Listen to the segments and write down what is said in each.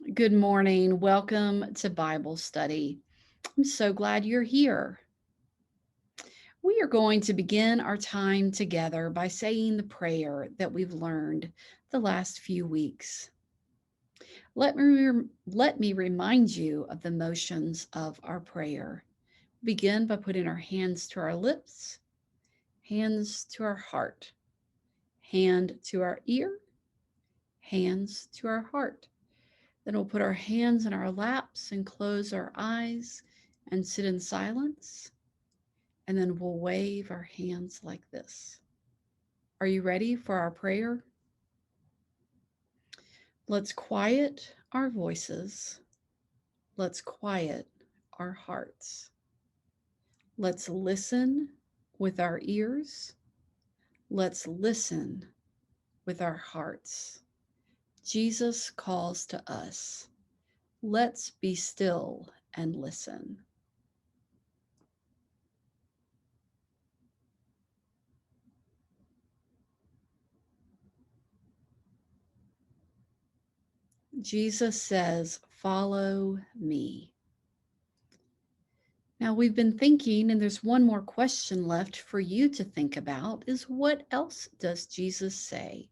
Good morning. Welcome to Bible study. I'm so glad you're here. We are going to begin our time together by saying the prayer that we've learned the last few weeks. Let me remind you of the motions of our prayer. Begin by putting our hands to our lips, hands to our heart, hand to our ear, hands to our heart. Then we'll put our hands in our laps and close our eyes and sit in silence. And then we'll wave our hands like this. Are you ready for our prayer? Let's quiet our voices. Let's quiet our hearts. Let's listen with our ears. Let's listen with our hearts. Jesus calls to us. Let's be still and listen. Jesus says, "Follow me." Now we've been thinking, and there's one more question left for you to think about is what else does Jesus say?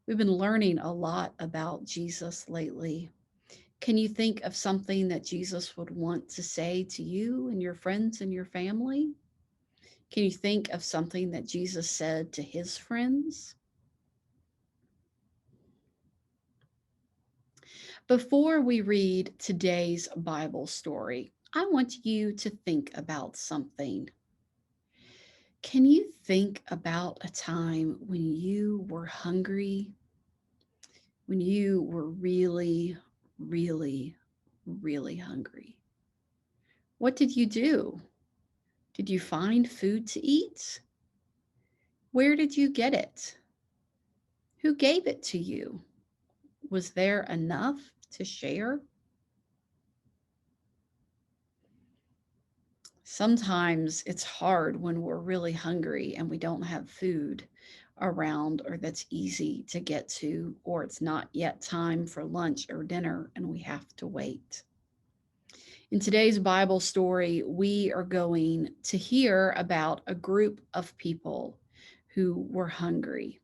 We've been learning a lot about Jesus lately. Can you think of something that Jesus would want to say to you and your friends and your family? Can you think of something that Jesus said to his friends? Before we read today's Bible story, I want you to think about something. Can you think about a time when you were hungry, when you were really, really, really hungry? What did you do? Did you find food to eat? Where did you get it? Who gave it to you? Was there enough to share? Sometimes it's hard when we're really hungry and we don't have food around or that's easy to get to, or it's not yet time for lunch or dinner and we have to wait. In today's Bible story, we are going to hear about a group of people who were hungry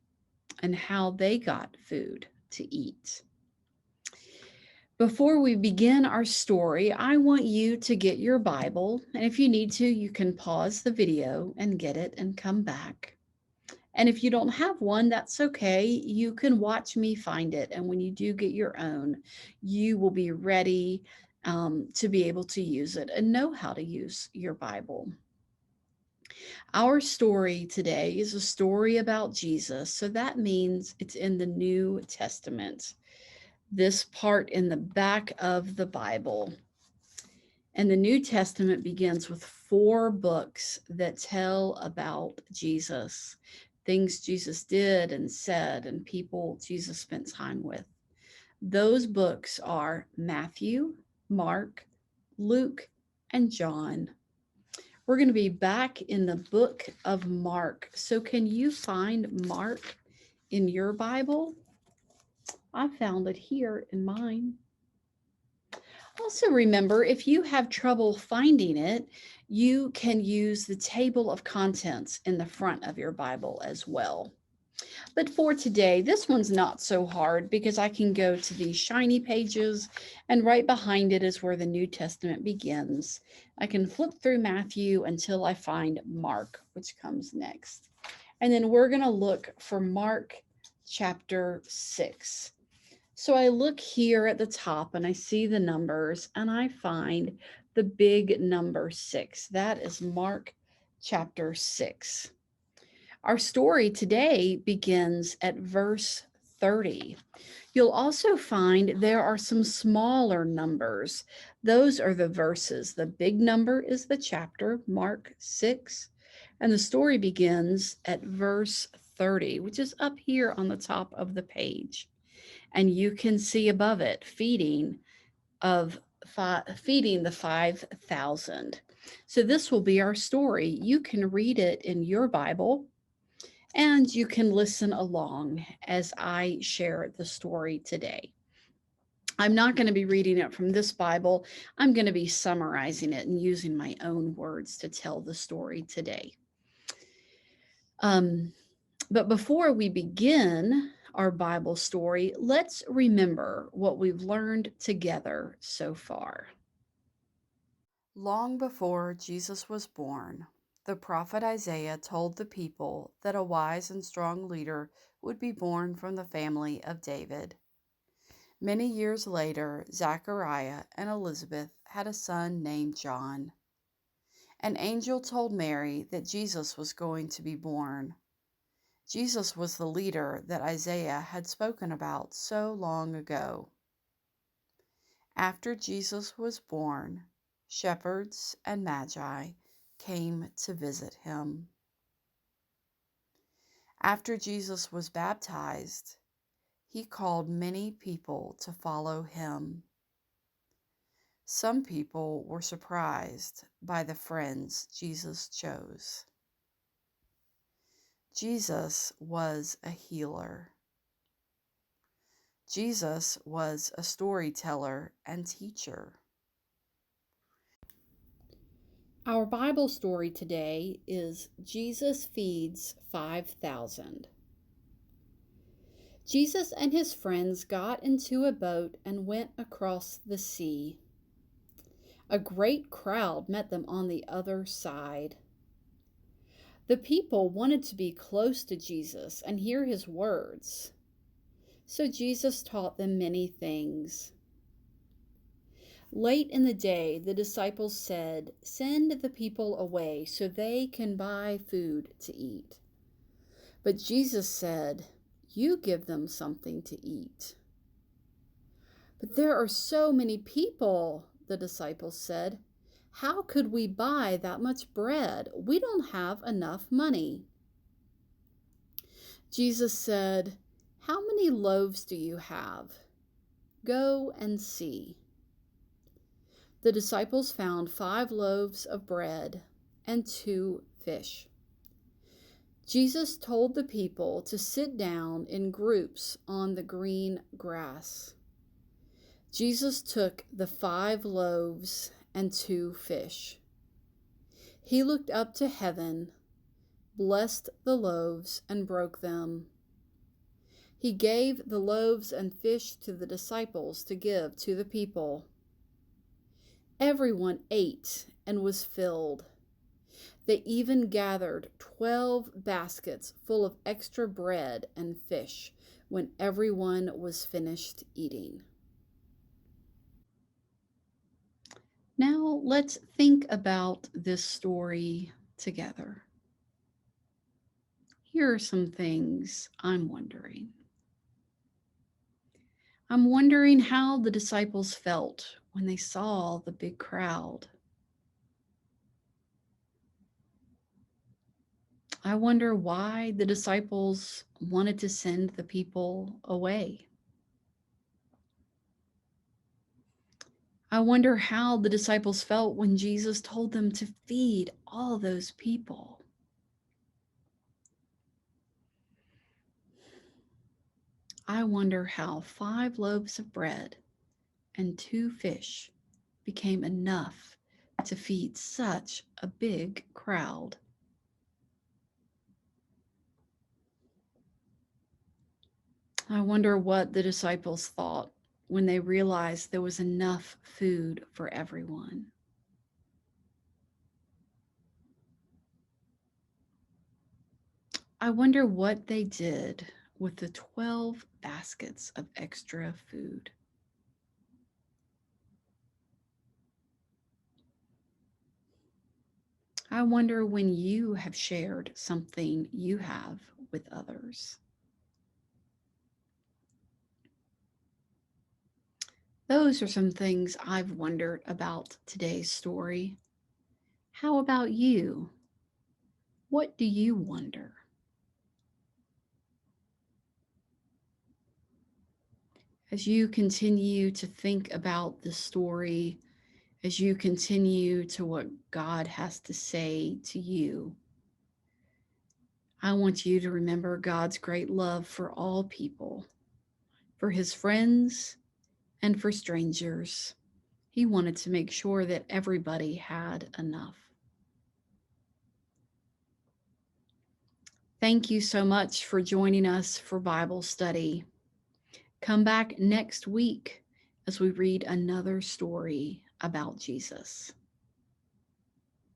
and how they got food to eat. Before we begin our story, I want you to get your Bible. And if you need to, you can pause the video and get it and come back. And if you don't have one, that's okay. You can watch me find it. And when you do get your own, you will be ready to be able to use it and know how to use your Bible. Our story today is a story about Jesus. So that means it's in the New Testament, this part in the back of the Bible. And the New Testament begins with 4 books that tell about Jesus, things Jesus did and said, and people Jesus spent time with. Those books are Matthew, Mark, Luke, and John. We're going to be back in the book of Mark. So, can you find Mark in your Bible? I found it here in mine. Also, remember if you have trouble finding it, you can use the table of contents in the front of your Bible as well. But for today, this one's not so hard because I can go to these shiny pages, and right behind it is where the New Testament begins. I can flip through Matthew until I find Mark, which comes next. And then we're going to look for Mark chapter 6. So I look here at the top and I see the numbers and I find the big number 6. That is Mark chapter 6. Our story today begins at verse 30. You'll also find there are some smaller numbers. Those are the verses. The big number is the chapter, Mark 6, and the story begins at verse 30, which is up here on the top of the page. And you can see above it feeding the 5,000. So this will be our story. You can read it in your Bible and you can listen along as I share the story today. I'm not going to be reading it from this Bible. I'm going to be summarizing it and using my own words to tell the story today. Um, but before we begin our Bible story, let's remember what we've learned together so far. Long before Jesus was born, the prophet Isaiah told the people that a wise and strong leader would be born from the family of David. Many years later, Zachariah and Elizabeth had a son named John. An angel told Mary that Jesus was going to be born. Jesus was the leader that Isaiah had spoken about so long ago. After Jesus was born, shepherds and magi came to visit him. After Jesus was baptized, he called many people to follow him. Some people were surprised by the friends Jesus chose. Jesus was a healer. Jesus was a storyteller and teacher. Our Bible story today is Jesus feeds 5,000. Jesus and his friends got into a boat and went across the sea. A great crowd met them on the other side. The people wanted to be close to Jesus and hear his words. So Jesus taught them many things. Late in the day, the disciples said, "Send the people away so they can buy food to eat." But Jesus said, "You give them something to eat." "But there are so many people," the disciples said. "How could we buy that much bread? We don't have enough money." Jesus said, "How many loaves do you have? Go and see." The disciples found 5 loaves of bread and 2 fish. Jesus told the people to sit down in groups on the green grass. Jesus took the 5 loaves and 2 fish. He looked up to heaven, blessed the loaves, and broke them. He gave the loaves and fish to the disciples to give to the people. Everyone ate and was filled. They even gathered 12 baskets full of extra bread and fish when everyone was finished eating. Now let's think about this story together. Here are some things I'm wondering. I'm wondering how the disciples felt when they saw the big crowd. I wonder why the disciples wanted to send the people away. I wonder how the disciples felt when Jesus told them to feed all those people. I wonder how 5 loaves of bread and 2 fish became enough to feed such a big crowd. I wonder what the disciples thought when they realized there was enough food for everyone. I wonder what they did with the 12 baskets of extra food. I wonder when you have shared something you have with others. Those are some things I've wondered about today's story. How about you? What do you wonder? As you continue to think about the story, as you continue to what God has to say to you, I want you to remember God's great love for all people, for his friends, and for strangers. He wanted to make sure that everybody had enough. Thank you so much for joining us for Bible study. Come back next week as we read another story about Jesus.